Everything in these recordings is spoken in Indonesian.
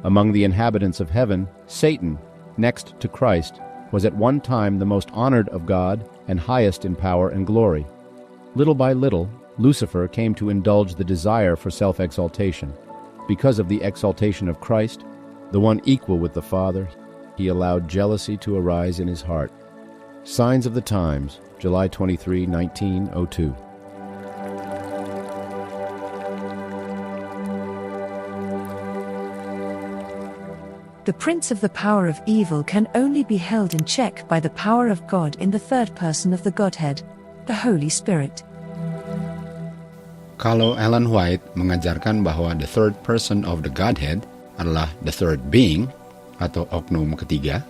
Among the inhabitants of heaven, Satan, next to Christ, was at one time the most honored of God and highest in power and glory. Little by little, Lucifer came to indulge the desire for self-exaltation. Because of the exaltation of Christ, the one equal with the Father, he allowed jealousy to arise in his heart. Signs of the Times, July 23, 1902. The prince of the power of evil can only be held in check by the power of God in the third person of the Godhead, the Holy Spirit. Kalau Ellen White mengajarkan bahwa the third person of the Godhead adalah the third being atau oknum ketiga,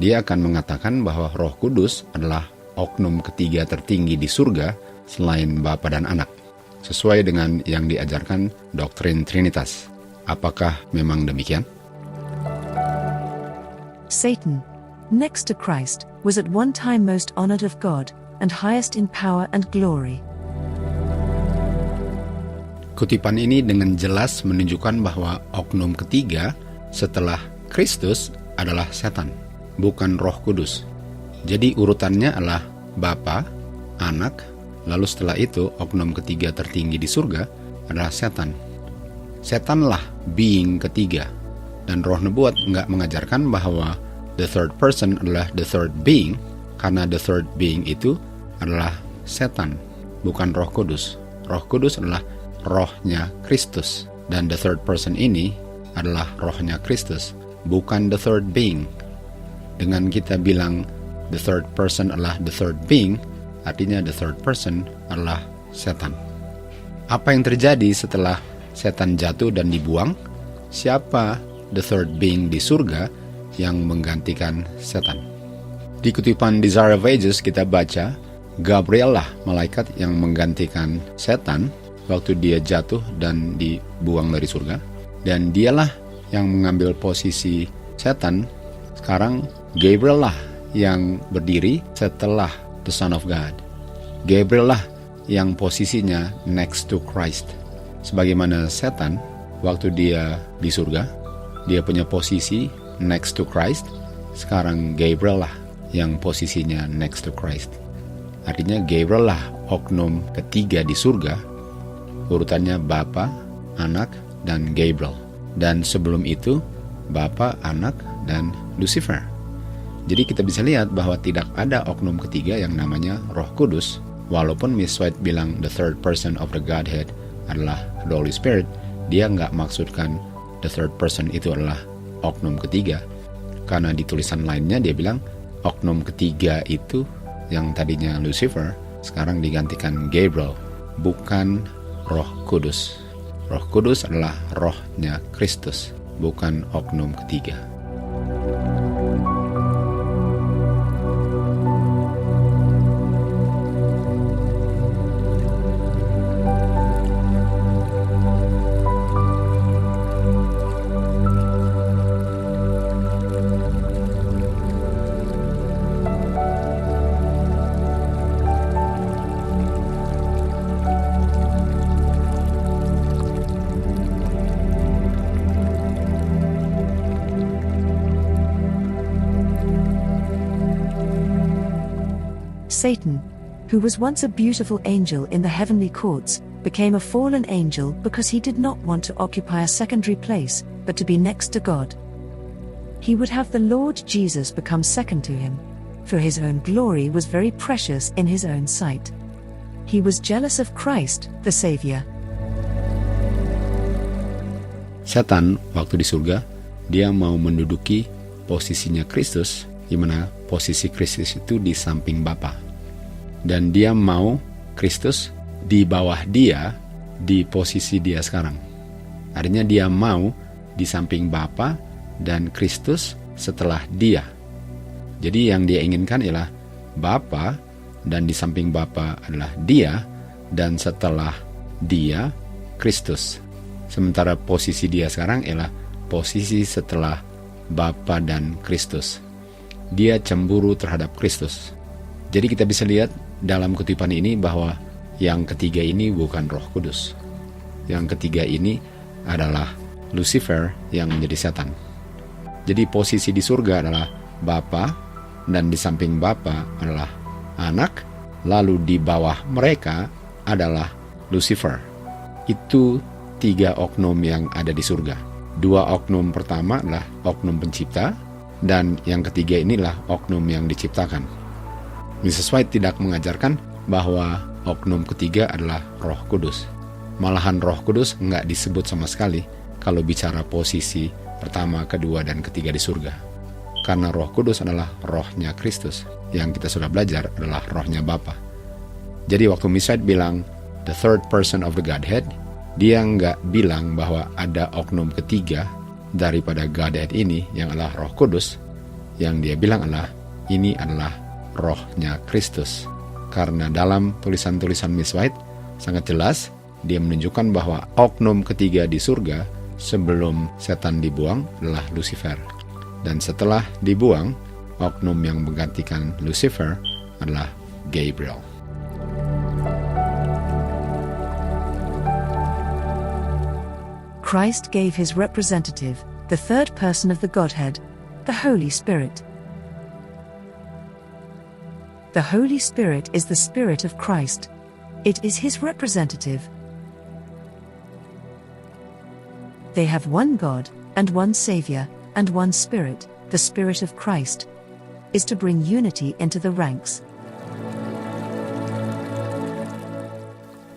dia akan mengatakan bahwa Roh Kudus adalah oknum ketiga tertinggi di surga selain Bapa dan Anak, sesuai dengan yang diajarkan doktrin Trinitas. Apakah memang demikian? Satan, next to Christ, was at one time most honored of God and highest in power and glory. Kutipan ini dengan jelas menunjukkan bahwa oknum ketiga setelah Kristus adalah setan, bukan Roh Kudus. Jadi urutannya adalah Bapa, Anak, lalu setelah itu oknum ketiga tertinggi di surga adalah setan. Setanlah being ketiga. Dan Roh Nubuat nggak mengajarkan bahwa the third person adalah the third being, karena the third being itu adalah setan, bukan Roh Kudus. Roh Kudus adalah rohnya Kristus, dan the third person ini adalah rohnya Kristus, bukan the third being. Dengan kita bilang the third person adalah the third being, artinya the third person adalah setan. Apa yang terjadi setelah setan jatuh dan dibuang? Siapa the third being di surga yang menggantikan setan? Di kutipan Desire of Ages kita baca, Gabriel lah malaikat yang menggantikan setan waktu dia jatuh dan dibuang dari surga. Dan dialah yang mengambil posisi setan. Sekarang Gabriel lah yang berdiri setelah the Son of God. Gabriel lah yang posisinya next to Christ. Sebagaimana setan waktu dia di surga, dia punya posisi next to Christ. Sekarang Gabriel lah yang posisinya next to Christ. Artinya Gabriel lah oknum ketiga di surga. Urutannya Bapa, Anak, dan Gabriel. Dan sebelum itu Bapa, Anak, dan Lucifer. Jadi kita bisa lihat bahwa tidak ada oknum ketiga yang namanya Roh Kudus. Walaupun Miss White bilang the third person of the Godhead adalah the Holy Spirit, dia nggak maksudkan the third person itu adalah oknum ketiga. Karena di tulisan lainnya dia bilang oknum ketiga itu yang tadinya Lucifer sekarang digantikan Gabriel, bukan Roh Kudus. Roh Kudus adalah rohnya Kristus, bukan oknum ketiga. Satan, who was once a beautiful angel in the heavenly courts, became a fallen angel because he did not want to occupy a secondary place, but to be next to God. He would have the Lord Jesus become second to him, for his own glory was very precious in his own sight. He was jealous of Christ, the Savior. Setan waktu di surga, dia mau menduduki posisinya Kristus, di mana posisi Kristus itu di samping Bapa. Dan dia mau Kristus di bawah dia, di posisi dia sekarang. Artinya dia mau di samping Bapa dan Kristus setelah dia. Jadi yang dia inginkan ialah Bapa, dan di samping Bapa adalah dia, dan setelah dia Kristus. Sementara posisi dia sekarang ialah posisi setelah Bapa dan Kristus. Dia cemburu terhadap Kristus. Jadi kita bisa lihat dalam kutipan ini bahwa yang ketiga ini bukan Roh Kudus. Yang ketiga ini adalah Lucifer yang menjadi setan. Jadi posisi di surga adalah Bapa, dan di samping Bapa adalah Anak, lalu di bawah mereka adalah Lucifer. Itu 3 oknum yang ada di surga. 2 oknum pertama adalah oknum pencipta, dan yang ketiga inilah oknum yang diciptakan. Mrs. White tidak mengajarkan bahwa oknum ketiga adalah Roh Kudus. Malahan Roh Kudus nggak disebut sama sekali kalau bicara posisi pertama, kedua, dan ketiga di surga. Karena Roh Kudus adalah rohnya Kristus. Yang kita sudah belajar adalah rohnya Bapa. Jadi waktu Miss White bilang the third person of the Godhead, dia nggak bilang bahwa ada oknum ketiga daripada Godhead ini yang adalah Roh Kudus. Yang dia bilang adalah ini adalah rohnya Kristus. Karena dalam tulisan-tulisan Miss White sangat jelas dia menunjukkan bahwa oknum ketiga di surga sebelum setan dibuang adalah Lucifer. Dan setelah dibuang, oknum yang menggantikan Lucifer adalah Gabriel. Christ gave his representative, the third person of the Godhead, the Holy Spirit. The Holy Spirit is the Spirit of Christ. It is his representative. They have one God, and one Savior, and one Spirit. The Spirit of Christ is to bring unity into the ranks.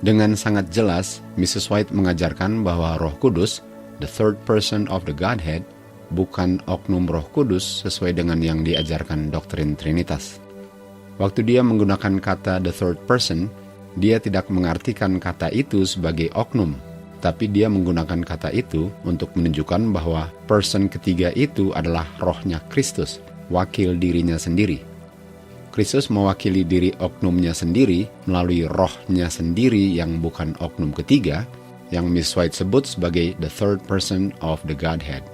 Dengan sangat jelas, Mrs. White mengajarkan bahwa Roh Kudus, the third person of the Godhead, bukan oknum Roh Kudus sesuai dengan yang diajarkan doktrin Trinitas. Waktu dia menggunakan kata the third person, dia tidak mengartikan kata itu sebagai oknum, tapi dia menggunakan kata itu untuk menunjukkan bahwa person ketiga itu adalah rohnya Kristus, wakil dirinya sendiri. Kristus mewakili diri oknumnya sendiri melalui rohnya sendiri yang bukan oknum ketiga, yang Miss White sebut sebagai the third person of the Godhead.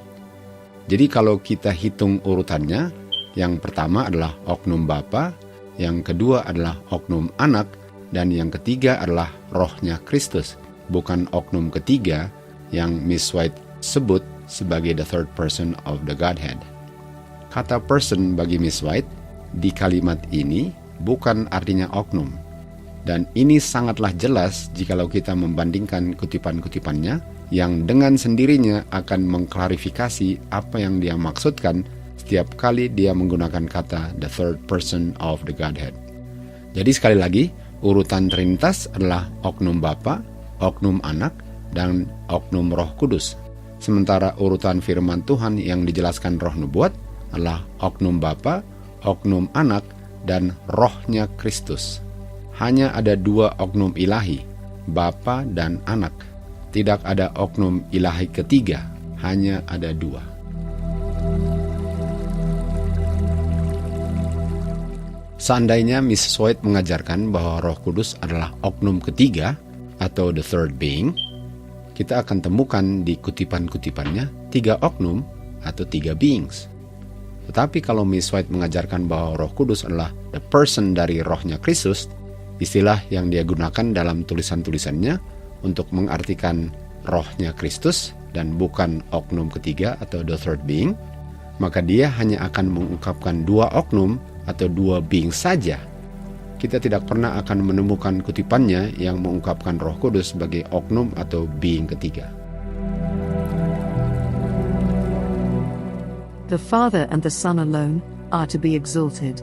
Jadi kalau kita hitung urutannya, yang pertama adalah oknum Bapa, yang kedua adalah oknum Anak, dan yang ketiga adalah rohnya Kristus, bukan oknum ketiga yang Miss White sebut sebagai the third person of the Godhead. Kata person bagi Miss White di kalimat ini bukan artinya oknum. Dan ini sangatlah jelas jikalau kita membandingkan kutipan-kutipannya yang dengan sendirinya akan mengklarifikasi apa yang dia maksudkan setiap kali dia menggunakan kata the third person of the Godhead. Jadi sekali lagi, urutan Trinitas adalah oknum Bapa, oknum Anak, dan oknum Roh Kudus. Sementara urutan firman Tuhan yang dijelaskan Roh Nubuat adalah oknum Bapa, oknum Anak, dan rohnya Kristus. Hanya ada 2 oknum ilahi, Bapa dan Anak. Tidak ada oknum ilahi ketiga, hanya ada 2. Seandainya Mrs. White mengajarkan bahwa Roh Kudus adalah oknum ketiga atau the third being, kita akan temukan di kutipan-kutipannya 3 oknum atau 3 beings. Tetapi kalau Miss White mengajarkan bahwa Roh Kudus adalah the person dari rohnya Kristus, istilah yang dia gunakan dalam tulisan-tulisannya untuk mengartikan rohnya Kristus dan bukan oknum ketiga atau the third being, maka dia hanya akan mengungkapkan 2 oknum atau 2 being saja. Kita tidak pernah akan menemukan kutipannya yang mengungkapkan Roh Kudus sebagai oknum atau being ketiga. The Father and the Son alone are to be exalted.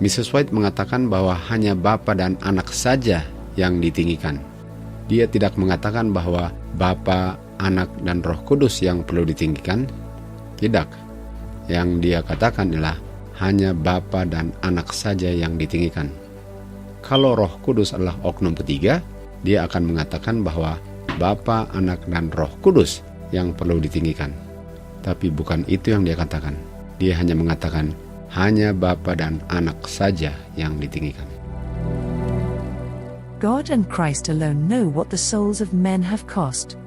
Mrs. White mengatakan bahwa hanya Bapa dan Anak saja yang ditinggikan. Dia tidak mengatakan bahwa Bapa, Anak, dan Roh Kudus yang perlu ditinggikan. Tidak. Yang dia katakan adalah hanya Bapa dan Anak saja yang ditinggikan. Kalau Roh Kudus adalah oknum ketiga, dia akan mengatakan bahwa Bapa, Anak, dan Roh Kudus yang perlu ditinggikan. Tapi bukan itu yang dia katakan. Dia hanya mengatakan hanya Bapa dan Anak saja yang ditinggikan. God and Christ alone know what the souls of men have cost.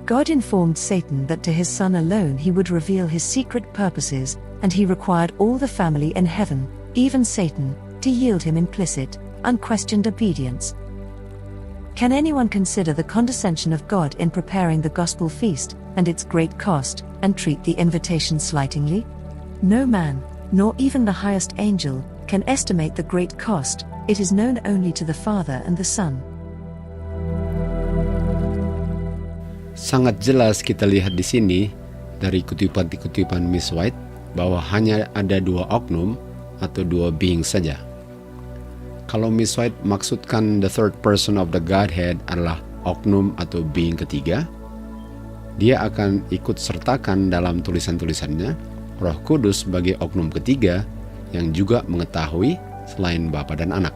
God informed Satan that to his Son alone he would reveal his secret purposes, and he required all the family in heaven, even Satan, to yield him implicit, unquestioned obedience. Can anyone consider the condescension of God in preparing the gospel feast, and its great cost, and treat the invitation slightingly? No man, nor even the highest angel, can estimate the great cost. It is known only to the Father and the Son. Sangat jelas kita lihat di sini dari kutipan-kutipan Miss White bahwa hanya ada dua oknum atau dua being saja. Kalau Miss White maksudkan the third person of the Godhead adalah oknum atau being ketiga, dia akan ikut sertakan dalam tulisan-tulisannya Roh Kudus sebagai oknum ketiga yang juga mengetahui selain Bapa dan Anak.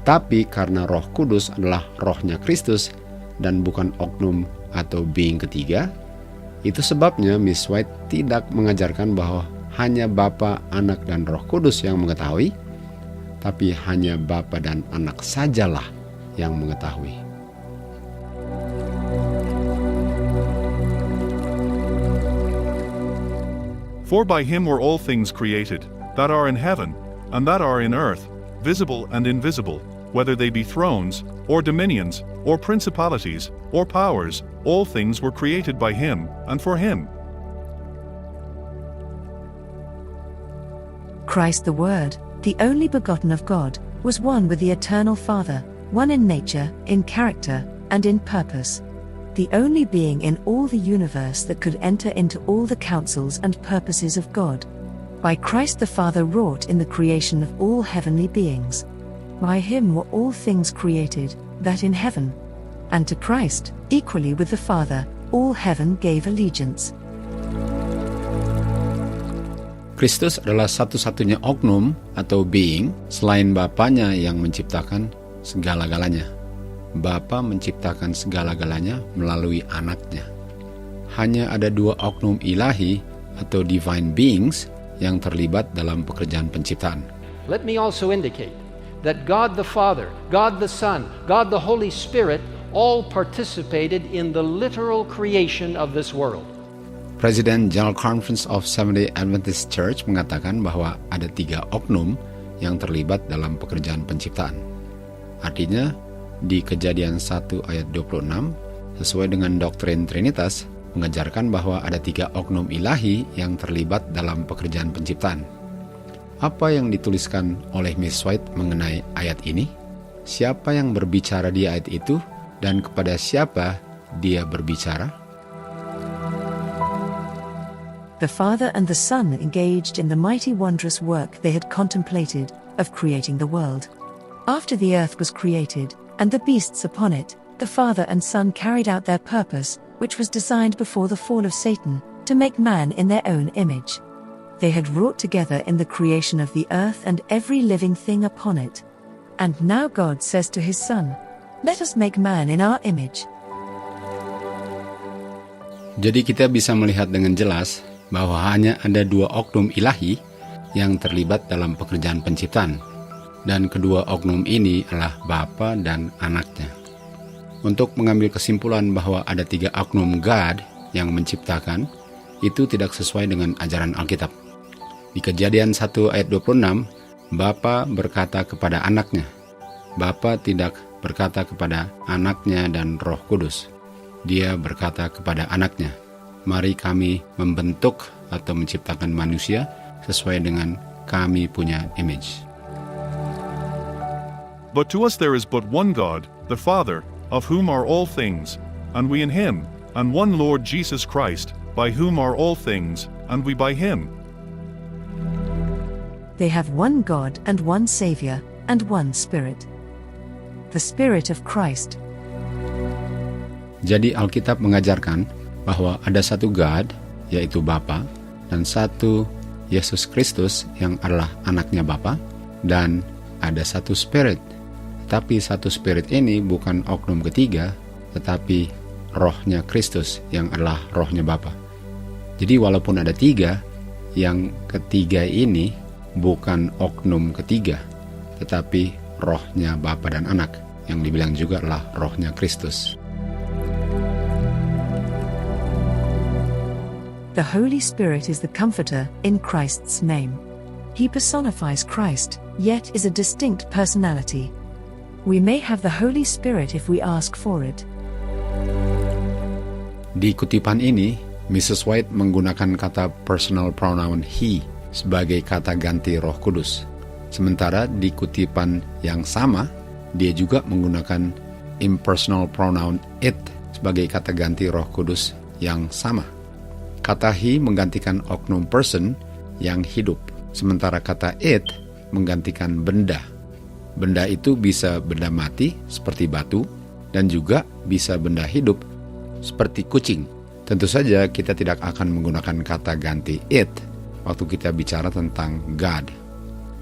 Tapi karena Roh Kudus adalah rohnya Kristus dan bukan oknum atau being ketiga, itu sebabnya Miss White tidak mengajarkan bahwa hanya Bapa, Anak, dan Roh Kudus yang mengetahui, tapi hanya Bapa dan Anak sajalah yang mengetahui. For by him were all things created, that are in heaven, and that are in earth, visible and invisible, whether they be thrones, or dominions, or principalities, or powers, all things were created by him, and for him. Christ the Word, the only begotten of God, was one with the eternal Father, one in nature, in character, and in purpose. The only being in all the universe that could enter into all the counsels and purposes of God. By Christ the Father wrought in the creation of all heavenly beings. By him were all things created, that in heaven. And to Christ, equally with the Father, all heaven gave allegiance. Kristus adalah satu-satunya oknum atau being selain Bapanya yang menciptakan segala-galanya. Bapa menciptakan segala-galanya melalui Anaknya. Hanya ada dua oknum ilahi atau divine beings yang terlibat dalam pekerjaan penciptaan. Let me also indicate that God the Father, God the Son, God the Holy Spirit all participated in the literal creation of this world. Presiden General Conference of Seventh-day Adventist Church mengatakan bahwa ada 3 oknum yang terlibat dalam pekerjaan penciptaan. Artinya, di Kejadian 1 ayat 26, sesuai dengan doktrin Trinitas, mengajarkan bahwa ada 3 oknum ilahi yang terlibat dalam pekerjaan penciptaan. Apa yang dituliskan oleh Miss White mengenai ayat ini? Siapa yang berbicara di ayat itu dan kepada siapa dia berbicara? The Father and the Son engaged in the mighty wondrous work they had contemplated, of creating the world. After the earth was created, and the beasts upon it, the Father and Son carried out their purpose, which was designed before the fall of Satan, to make man in their own image. They had wrought together in the creation of the earth and every living thing upon it. And now God says to his Son, "Let us make man in our image." Jadi kita bisa melihat dengan jelas bahwa hanya ada 2 oknum ilahi yang terlibat dalam pekerjaan penciptaan, dan kedua oknum ini adalah Bapa dan Anaknya. Untuk mengambil kesimpulan bahwa ada 3 oknum God yang menciptakan, itu tidak sesuai dengan ajaran Alkitab. Di Kejadian 1 ayat 26, Bapa berkata kepada Anaknya. Bapa tidak berkata kepada Anaknya dan Roh Kudus. Dia berkata kepada Anaknya, "Mari kami membentuk atau menciptakan manusia sesuai dengan kami punya image." But to us there is but one God, the Father, of whom are all things, and we in him, and one Lord Jesus Christ, by whom are all things, and we by him. They have one God and one Savior, and one Spirit. The Spirit of Christ. Jadi Alkitab mengajarkan bahwa ada satu God, yaitu Bapa, dan satu Yesus Kristus yang adalah anaknya Bapa, dan ada satu Spirit. Tapi satu Spirit ini bukan oknum ketiga, tetapi rohnya Kristus yang adalah rohnya Bapa. Jadi walaupun ada 3, yang ketiga ini bukan oknum ketiga, tetapi rohnya Bapa dan Anak, yang dibilang juga adalah rohnya Kristus. The Holy Spirit is the Comforter, in Christ's name. He personifies Christ, yet is a distinct personality. We may have the Holy Spirit if we ask for it. Di kutipan ini, Mrs. White menggunakan kata personal pronoun he sebagai kata ganti Roh Kudus. Sementara di kutipan yang sama, dia juga menggunakan impersonal pronoun it sebagai kata ganti Roh Kudus yang sama. Kata he menggantikan oknum person yang hidup, sementara kata it menggantikan benda. Benda itu bisa benda mati seperti batu dan juga bisa benda hidup seperti kucing. Tentu saja kita tidak akan menggunakan kata ganti it waktu kita bicara tentang God.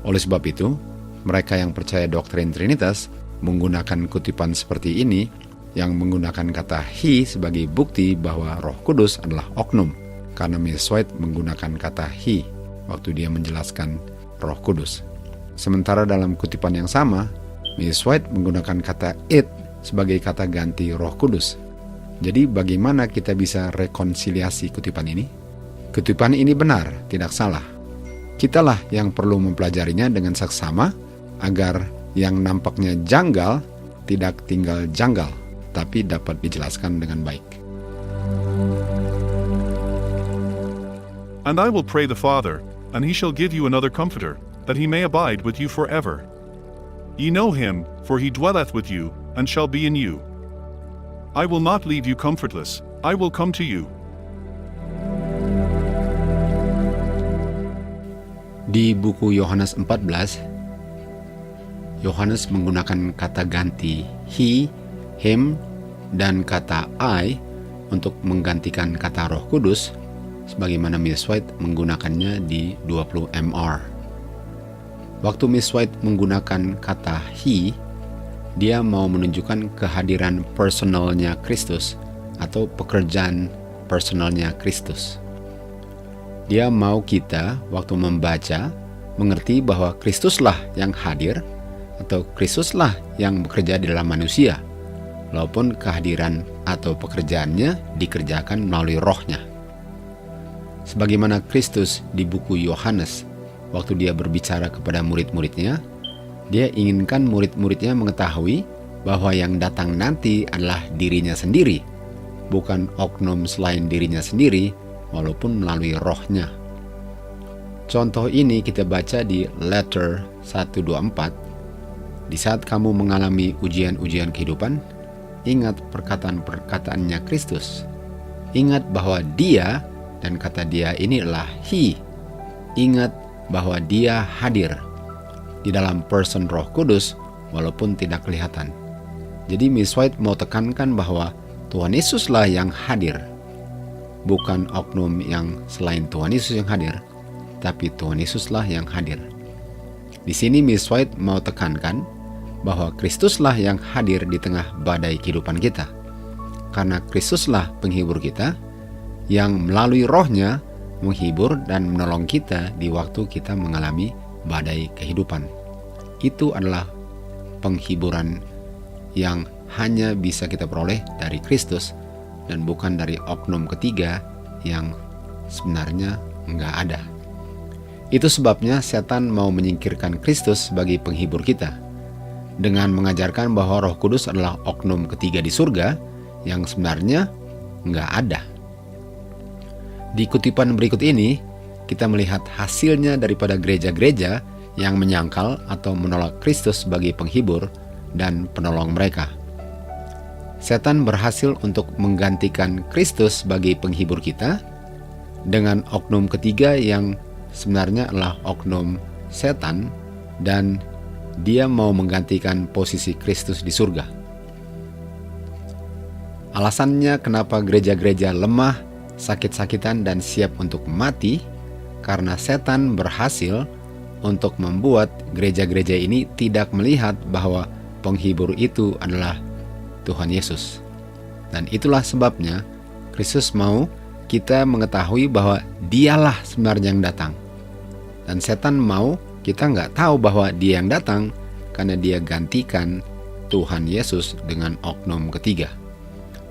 Oleh sebab itu, mereka yang percaya doktrin Trinitas menggunakan kutipan seperti ini yang menggunakan kata he sebagai bukti bahwa Roh Kudus adalah oknum, karena Mrs. White menggunakan kata he waktu dia menjelaskan Roh Kudus. Sementara dalam kutipan yang sama, Mrs. White menggunakan kata it sebagai kata ganti Roh Kudus. Jadi bagaimana kita bisa rekonsiliasi kutipan ini? Kutipan ini benar, tidak salah. Kitalah yang perlu mempelajarinya dengan seksama agar yang nampaknya janggal tidak tinggal janggal, tapi dapat dijelaskan dengan baik. And I will pray the Father, and he shall give you another Comforter, that he may abide with you forever. Ye know him, for he dwelleth with you, and shall be in you. I will not leave you comfortless, I will come to you. Di buku Yohanes 14, Yohanes menggunakan kata ganti he, him, dan kata I untuk menggantikan kata Roh Kudus, sebagaimana Miss White menggunakannya di 20 MR. Waktu Miss White menggunakan kata he, dia mau menunjukkan kehadiran personalnya Kristus atau pekerjaan personalnya Kristus. Dia mau kita waktu membaca mengerti bahwa Kristuslah yang hadir atau Kristuslah yang bekerja di dalam manusia, walaupun kehadiran atau pekerjaannya dikerjakan melalui rohnya. Sebagaimana Kristus di buku Yohanes, waktu dia berbicara kepada murid-muridnya, dia inginkan murid-muridnya mengetahui bahwa yang datang nanti adalah dirinya sendiri, bukan oknum selain dirinya sendiri, walaupun melalui rohnya. Contoh ini kita baca di letter 124. Di saat kamu mengalami ujian-ujian kehidupan, ingat perkataan-perkataannya Kristus. Ingat bahwa dia, dan kata dia ini adalah he. Ingat bahwa dia hadir di dalam person Roh Kudus walaupun tidak kelihatan. Jadi Miss White mau tekankan bahwa Tuhan Yesuslah yang hadir, bukan oknum yang selain Tuhan Yesus yang hadir, tapi Tuhan Yesuslah yang hadir. Di sini Miss White mau tekankan bahwa Kristuslah yang hadir di tengah badai kehidupan kita, karena Kristuslah penghibur kita yang melalui rohnya menghibur dan menolong kita di waktu kita mengalami badai kehidupan. Itu adalah penghiburan yang hanya bisa kita peroleh dari Kristus dan bukan dari oknum ketiga yang sebenarnya enggak ada. Itu sebabnya setan mau menyingkirkan Kristus sebagai penghibur kita dengan mengajarkan bahwa Roh Kudus adalah oknum ketiga di surga yang sebenarnya enggak ada. Di kutipan berikut ini, kita melihat hasilnya daripada gereja-gereja yang menyangkal atau menolak Kristus sebagai penghibur dan penolong mereka. Setan berhasil untuk menggantikan Kristus sebagai penghibur kita dengan oknum ketiga yang sebenarnya adalah oknum setan, dan dia mau menggantikan posisi Kristus di surga. Alasannya kenapa gereja-gereja lemah, sakit-sakitan, dan siap untuk mati, karena setan berhasil untuk membuat gereja-gereja ini tidak melihat bahwa penghibur itu adalah Tuhan Yesus. Dan itulah sebabnya Kristus mau kita mengetahui bahwa dialah sebenarnya yang datang. Dan setan mau kita nggak tahu bahwa dia yang datang karena dia gantikan Tuhan Yesus dengan oknum ketiga.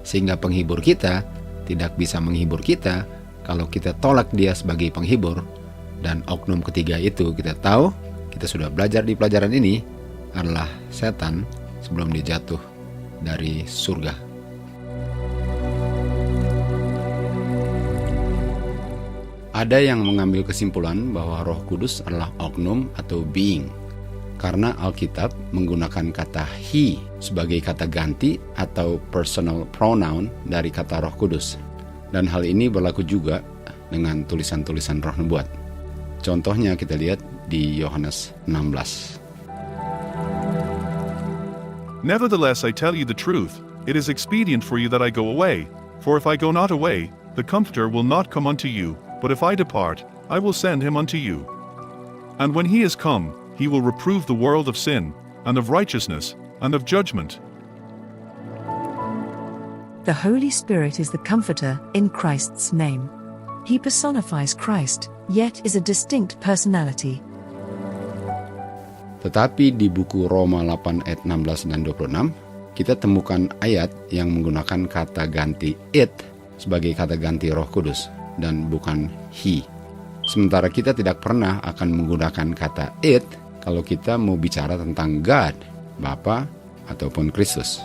Sehingga penghibur kita tidak bisa menghibur kita kalau kita tolak dia sebagai penghibur. Dan oknum ketiga itu kita tahu, kita sudah belajar di pelajaran ini, adalah setan sebelum dia jatuh dari surga. Ada yang mengambil kesimpulan bahwa Roh Kudus adalah oknum atau being, karena Alkitab menggunakan kata he sebagai kata ganti atau personal pronoun dari kata Roh Kudus. Dan hal ini berlaku juga dengan tulisan-tulisan roh nubuat. Contohnya kita lihat di Yohanes 16. Nevertheless, I tell you the truth, it is expedient for you that I go away. For if I go not away, the Comforter will not come unto you, but if I depart, I will send him unto you. And when he is come, he will reprove the world of sin, and of righteousness, and of judgment. The Holy Spirit is the Comforter in Christ's name. He personifies Christ, yet is a distinct personality. Tetapi di buku Roma 8 ayat 16 dan 26, kita temukan ayat yang menggunakan kata ganti it sebagai kata ganti Roh Kudus dan bukan he. Sementara kita tidak pernah akan menggunakan kata it kalau kita mau bicara tentang God, Bapa, ataupun Kristus.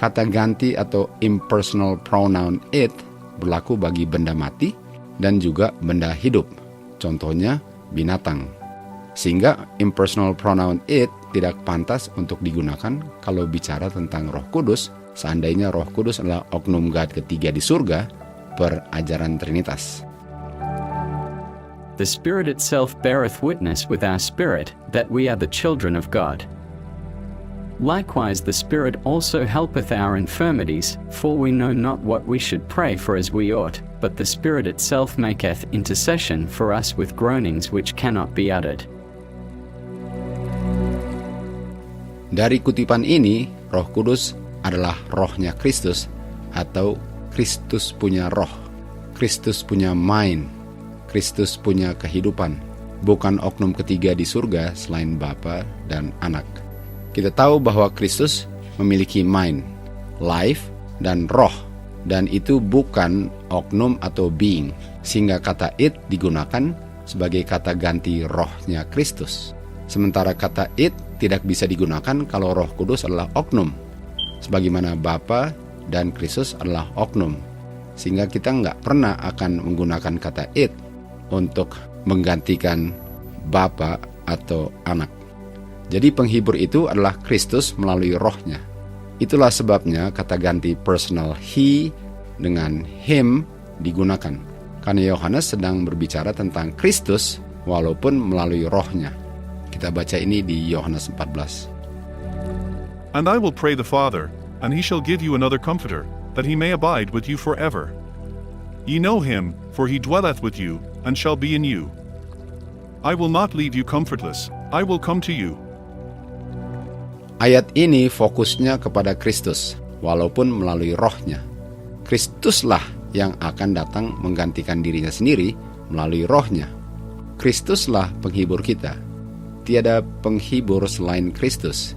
Kata ganti atau impersonal pronoun it berlaku bagi benda mati dan juga benda hidup, contohnya binatang. Sehingga impersonal pronoun it tidak pantas untuk digunakan kalau bicara tentang Roh Kudus, seandainya Roh Kudus adalah oknum God ketiga di surga per ajaran Trinitas. The Spirit itself beareth witness with our spirit that we are the children of God. Likewise the Spirit also helpeth our infirmities, for we know not what we should pray for as we ought, but the Spirit itself maketh intercession for us with groanings which cannot be uttered. Dari kutipan ini, Roh Kudus adalah rohnya Kristus atau Kristus punya roh. Kristus punya mind. Kristus punya kehidupan. Bukan oknum ketiga di surga selain Bapa dan Anak. Kita tahu bahwa Kristus memiliki mind, life, dan roh. Dan itu bukan oknum atau being. Sehingga kata it digunakan sebagai kata ganti rohnya Kristus. Sementara kata it tidak bisa digunakan kalau Roh Kudus adalah oknum, sebagaimana Bapa dan Kristus adalah oknum. Sehingga kita nggak pernah akan menggunakan kata it untuk menggantikan Bapa atau Anak. Jadi penghibur itu adalah Kristus melalui rohnya. Itulah sebabnya kata ganti personal he dengan him digunakan. Karena Yohanes sedang berbicara tentang Kristus walaupun melalui rohnya. Kita baca ini di Yohanes 14. And I will pray the Father, and he shall give you another Comforter, that he may abide with you forever. Ye know him, for he dwelleth with you, and shall be in you. I will not leave you comfortless, I will come to you. Ayat ini fokusnya kepada Kristus, walaupun melalui rohnya. Kristuslah yang akan datang menggantikan dirinya sendiri melalui rohnya. Kristuslah penghibur kita. Tiada penghibur selain Kristus.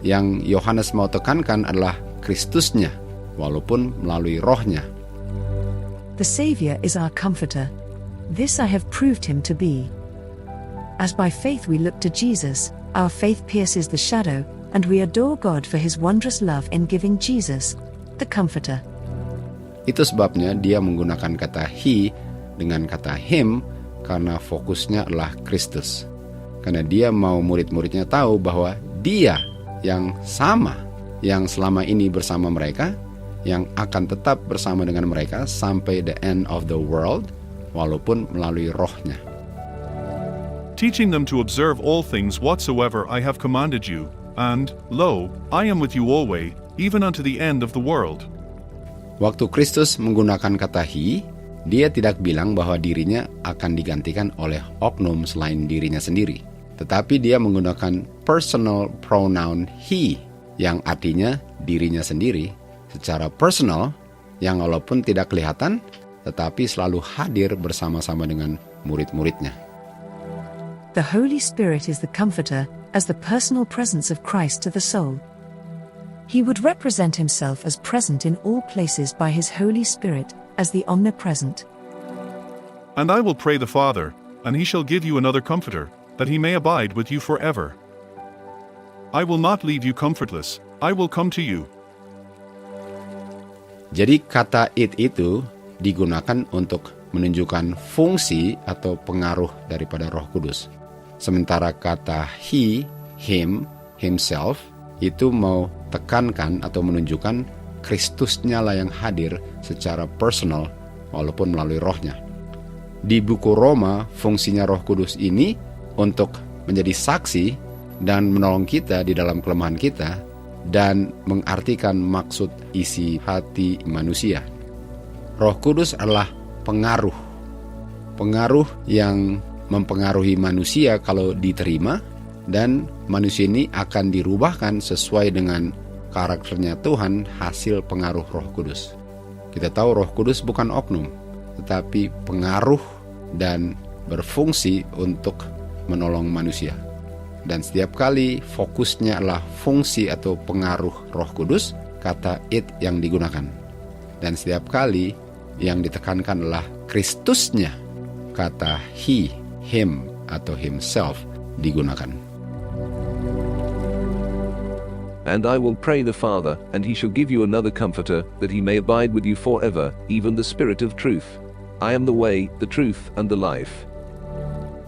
Yang Yohanes mau tekankan adalah Kristusnya, walaupun melalui rohnya. The Savior is our Comforter. This I have proved him to be. As by faith we look to Jesus, our faith pierces the shadow, and we adore God for his wondrous love in giving Jesus, the Comforter. Itu sebabnya dia menggunakan kata he dengan kata him, karena fokusnya adalah Kristus. Karena dia mau murid-muridnya tahu bahwa dia yang sama, yang selama ini bersama mereka, yang akan tetap bersama dengan mereka sampai the end of the world, walaupun melalui rohnya. Teaching them to observe all things whatsoever I have commanded you, and, lo, I am with you always, even unto the end of the world. Waktu Kristus menggunakan kata he, dia tidak bilang bahwa dirinya akan digantikan oleh oknum selain dirinya sendiri. Tetapi dia menggunakan personal pronoun he, yang artinya dirinya sendiri, secara personal, yang walaupun tidak kelihatan, tetapi selalu hadir bersama-sama dengan murid-muridnya. The Holy Spirit is the Comforter, as the personal presence of Christ to the soul. He would represent himself as present in all places by his Holy Spirit, as the omnipresent. And I will pray the Father, and he shall give you another Comforter, that he may abide with you forever. I will not leave you comfortless, I will come to you. Jadi kata it itu digunakan untuk menunjukkan fungsi atau pengaruh daripada Roh Kudus. Sementara kata he, him, himself itu mau tekankan atau menunjukkan Kristusnya lah yang hadir secara personal walaupun melalui rohnya. Di buku Roma, fungsinya Roh Kudus ini untuk menjadi saksi dan menolong kita di dalam kelemahan kita dan mengartikan maksud isi hati manusia. Roh Kudus adalah pengaruh yang mempengaruhi manusia kalau diterima, dan manusia ini akan dirubahkan sesuai dengan karakternya Tuhan hasil pengaruh Roh Kudus. Kita tahu Roh Kudus bukan oknum, tetapi pengaruh dan berfungsi untuk menolong manusia. Dan setiap kali fokusnya adalah fungsi atau pengaruh Roh Kudus, kata it yang digunakan. Dan setiap kali yang ditekankan adalah Kristusnya, kata he, him, atau himself digunakan. And I will pray the Father, and he shall give you another comforter, that he may abide with you forever, even the Spirit of truth. I am the way, the truth, and the life.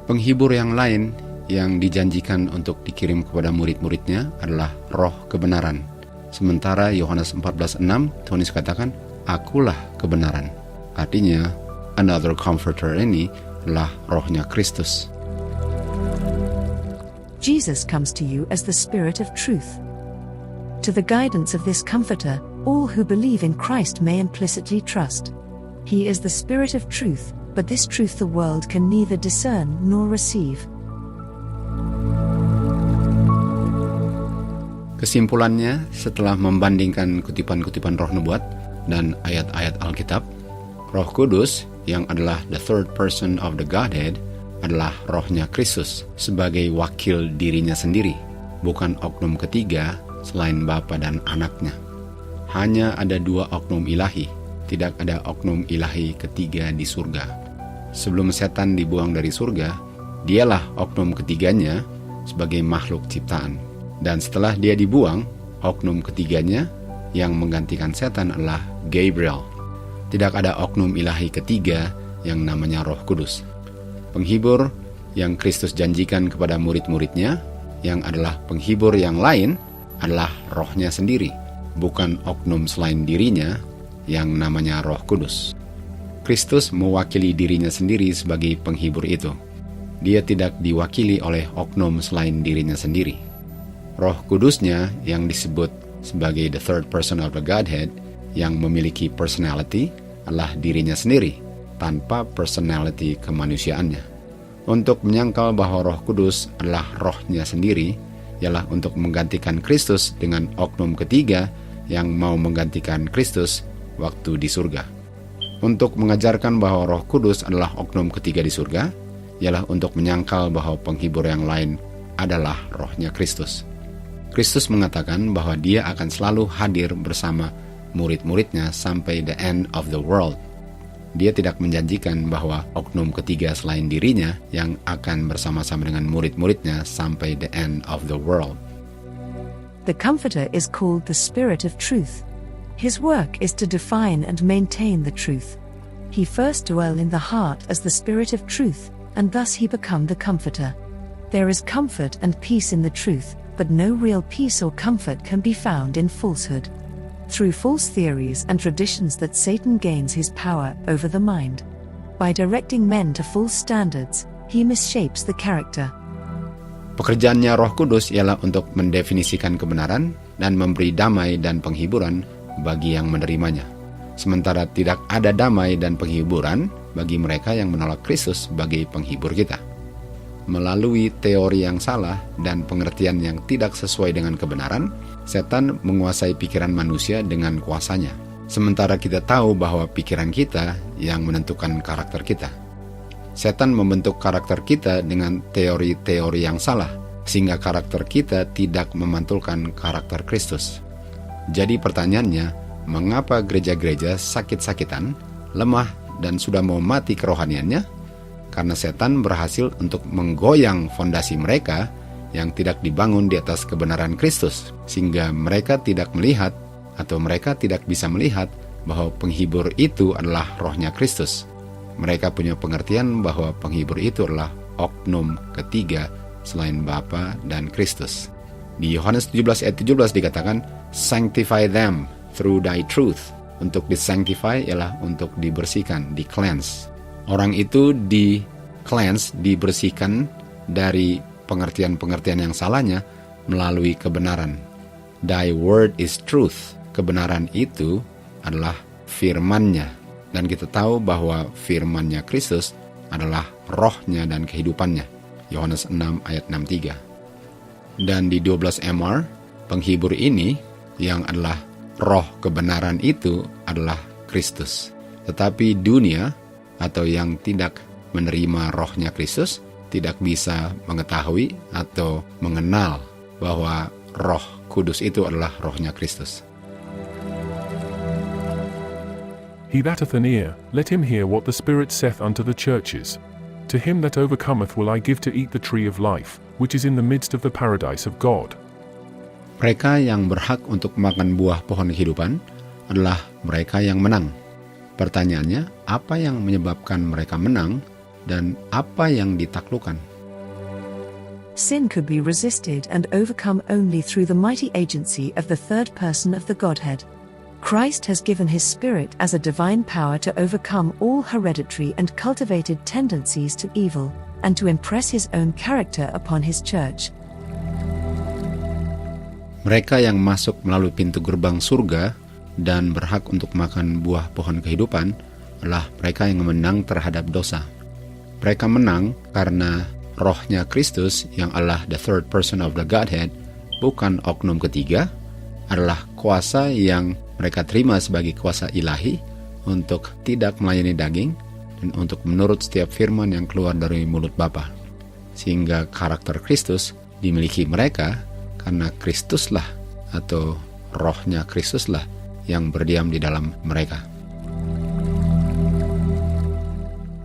Penghibur yang lain yang dijanjikan untuk dikirim kepada murid-muridnya adalah Roh kebenaran. Sementara Yohanes 14:6, Tuhan Yesus katakan, Akulah kebenaran. Artinya, another comforter ini adalah rohnya Kristus. Jesus comes to you as the Spirit of truth. To the guidance of this comforter, all who believe in Christ may implicitly trust. He is the Spirit of truth, but this truth the world can neither discern nor receive. Kesimpulannya, setelah membandingkan kutipan-kutipan roh nubuat dan ayat-ayat Alkitab, Roh Kudus yang adalah the third person of the Godhead adalah rohnya Kristus sebagai wakil dirinya sendiri, bukan oknum ketiga selain Bapa dan Anaknya. Hanya ada dua oknum ilahi, tidak ada oknum ilahi ketiga di surga. Sebelum setan dibuang dari surga, dialah oknum ketiganya sebagai makhluk ciptaan. Dan setelah dia dibuang, oknum ketiganya yang menggantikan setan adalah Gabriel. Tidak ada oknum ilahi ketiga yang namanya Roh Kudus. Penghibur yang Kristus janjikan kepada murid-muridnya, yang adalah penghibur yang lain, adalah rohnya sendiri, bukan oknum selain dirinya yang namanya Roh Kudus. Kristus mewakili dirinya sendiri sebagai penghibur itu. Dia tidak diwakili oleh oknum selain dirinya sendiri. Roh Kudusnya yang disebut sebagai the third person of the Godhead yang memiliki personality adalah dirinya sendiri tanpa personality kemanusiaannya. Untuk menyangkal bahwa Roh Kudus adalah rohnya sendiri ialah untuk menggantikan Kristus dengan oknum ketiga yang mau menggantikan Kristus waktu di surga. Untuk mengajarkan bahwa Roh Kudus adalah oknum ketiga di surga ialah untuk menyangkal bahwa penghibur yang lain adalah rohnya Kristus. Kristus mengatakan bahwa dia akan selalu hadir bersama murid-muridnya sampai the end of the world. Dia tidak menjanjikan bahwa oknum ketiga selain dirinya yang akan bersama-sama dengan murid-muridnya sampai the end of the world. The Comforter is called the Spirit of Truth. His work is to define and maintain the truth. He first dwell in the heart as the Spirit of Truth, and thus he become the Comforter. There is comfort and peace in the truth, but no real peace or comfort can be found in falsehood. Through false theories and traditions that Satan gains his power over the mind. By directing men to false standards, he misshapes the character. Pekerjaannya Roh Kudus ialah untuk mendefinisikan kebenaran dan memberi damai dan penghiburan bagi yang menerimanya. Sementara tidak ada damai dan penghiburan bagi mereka yang menolak Kristus sebagai penghibur kita. Melalui teori yang salah dan pengertian yang tidak sesuai dengan kebenaran, setan menguasai pikiran manusia dengan kuasanya. Sementara kita tahu bahwa pikiran kita yang menentukan karakter kita. Setan membentuk karakter kita dengan teori-teori yang salah, sehingga karakter kita tidak memantulkan karakter Kristus. Jadi pertanyaannya, mengapa gereja-gereja sakit-sakitan, lemah, dan sudah mau mati kerohaniannya? Karena setan berhasil untuk menggoyang fondasi mereka yang tidak dibangun di atas kebenaran Kristus, sehingga mereka tidak melihat atau mereka tidak bisa melihat bahwa penghibur itu adalah rohnya Kristus. Mereka punya pengertian bahwa penghibur itu adalah oknum ketiga selain Bapa dan Kristus. Di Yohanes 17 ayat 17 dikatakan, "Sanctify them through thy truth." Untuk disanctify ialah untuk dibersihkan, di-cleanse. Orang itu di-cleanse, dibersihkan dari pengertian-pengertian yang salahnya melalui kebenaran. Thy word is truth. Kebenaran itu adalah firman-Nya. Dan kita tahu bahwa firman-Nya Kristus adalah rohnya dan kehidupannya. Yohanes 6 ayat 63. Dan di 12 MR, penghibur ini yang adalah roh kebenaran itu adalah Kristus. Tetapi dunia atau yang tidak menerima rohnya Kristus tidak bisa mengetahui atau mengenal bahwa Roh Kudus itu adalah rohnya Kristus. He that hath an ear, let him hear what the Spirit saith unto the churches. To him that overcometh will I give to eat the tree of life, which is in the midst of the paradise of God. Mereka yang berhak untuk makan buah pohon kehidupan adalah mereka yang menang. Pertanyaannya, apa yang menyebabkan mereka menang dan apa yang ditaklukkan? Sin could be resisted and overcome only through the mighty agency of the third person of the Godhead. Christ has given his Spirit as a divine power to overcome all hereditary and cultivated tendencies to evil, and to impress his own character upon his church. Mereka yang masuk melalui pintu gerbang surga dan berhak untuk makan buah pohon kehidupan adalah mereka yang menang terhadap dosa. Mereka menang karena rohnya Kristus yang adalah the third person of the Godhead, bukan oknum ketiga, adalah kuasa yang mereka terima sebagai kuasa ilahi untuk tidak melayani daging dan untuk menurut setiap firman yang keluar dari mulut Bapa. Sehingga karakter Kristus dimiliki mereka karena Kristuslah atau rohnya Kristuslah yang berdiam di dalam mereka.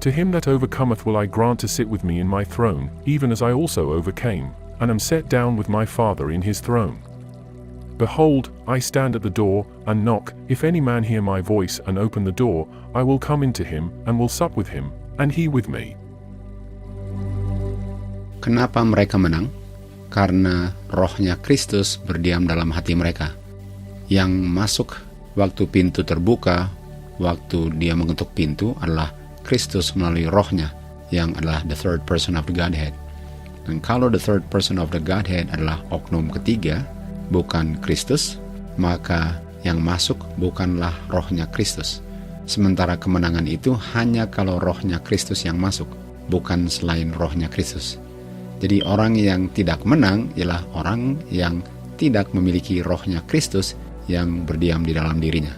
To him that overcometh will I grant to sit with me in my throne, even as I also overcame, and am set down with my Father in his throne. Behold, I stand at the door, and knock. If any man hear my voice, and open the door, I will come into him, and will sup with him, and he with me. Kenapa mereka menang? Karena rohnya Kristus berdiam dalam hati mereka. Yang masuk waktu pintu terbuka, waktu dia mengetuk pintu adalah Kristus melalui rohnya, yang adalah the third person of the Godhead. Dan kalau the third person of the Godhead adalah oknum ketiga, bukan Kristus, maka yang masuk bukanlah rohnya Kristus. Sementara kemenangan itu hanya kalau rohnya Kristus yang masuk, bukan selain rohnya Kristus. Jadi orang yang tidak menang ialah orang yang tidak memiliki rohnya Kristus yang berdiam di dalam dirinya.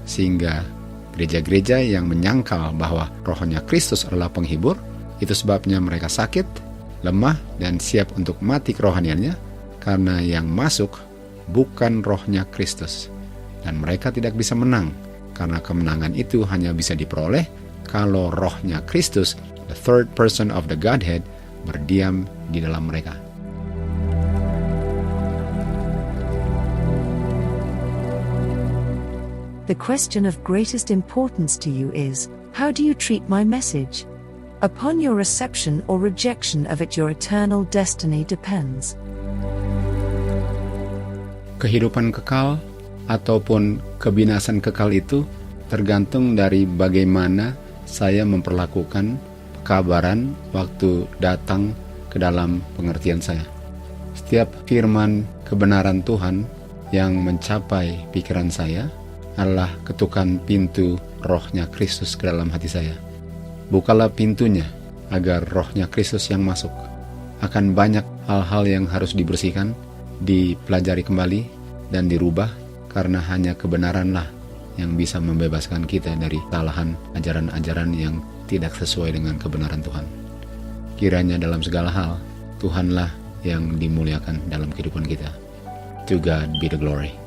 Sehingga gereja-gereja yang menyangkal bahwa rohnya Kristus adalah penghibur, itu sebabnya mereka sakit, lemah, dan siap untuk mati kerohaniannya, karena yang masuk bukan rohnya Kristus. Dan mereka tidak bisa menang, karena kemenangan itu hanya bisa diperoleh kalau rohnya Kristus, the third person of the Godhead, berdiam di dalam mereka. The question of greatest importance to you is, how do you treat my message? Upon your reception or rejection of it, your eternal destiny depends. Kehidupan kekal ataupun kebinasan kekal itu tergantung dari bagaimana saya memperlakukan pekabaran waktu datang ke dalam pengertian saya. Setiap firman kebenaran Tuhan yang mencapai pikiran saya adalah ketukan pintu rohnya Kristus ke dalam hati saya. Bukalah pintunya agar rohnya Kristus yang masuk. Akan banyak hal-hal yang harus dibersihkan, dipelajari kembali, dan dirubah, karena hanya kebenaranlah yang bisa membebaskan kita dari kesalahan ajaran-ajaran yang tidak sesuai dengan kebenaran Tuhan. Kiranya dalam segala hal, Tuhanlah yang dimuliakan dalam kehidupan kita. To God be the glory.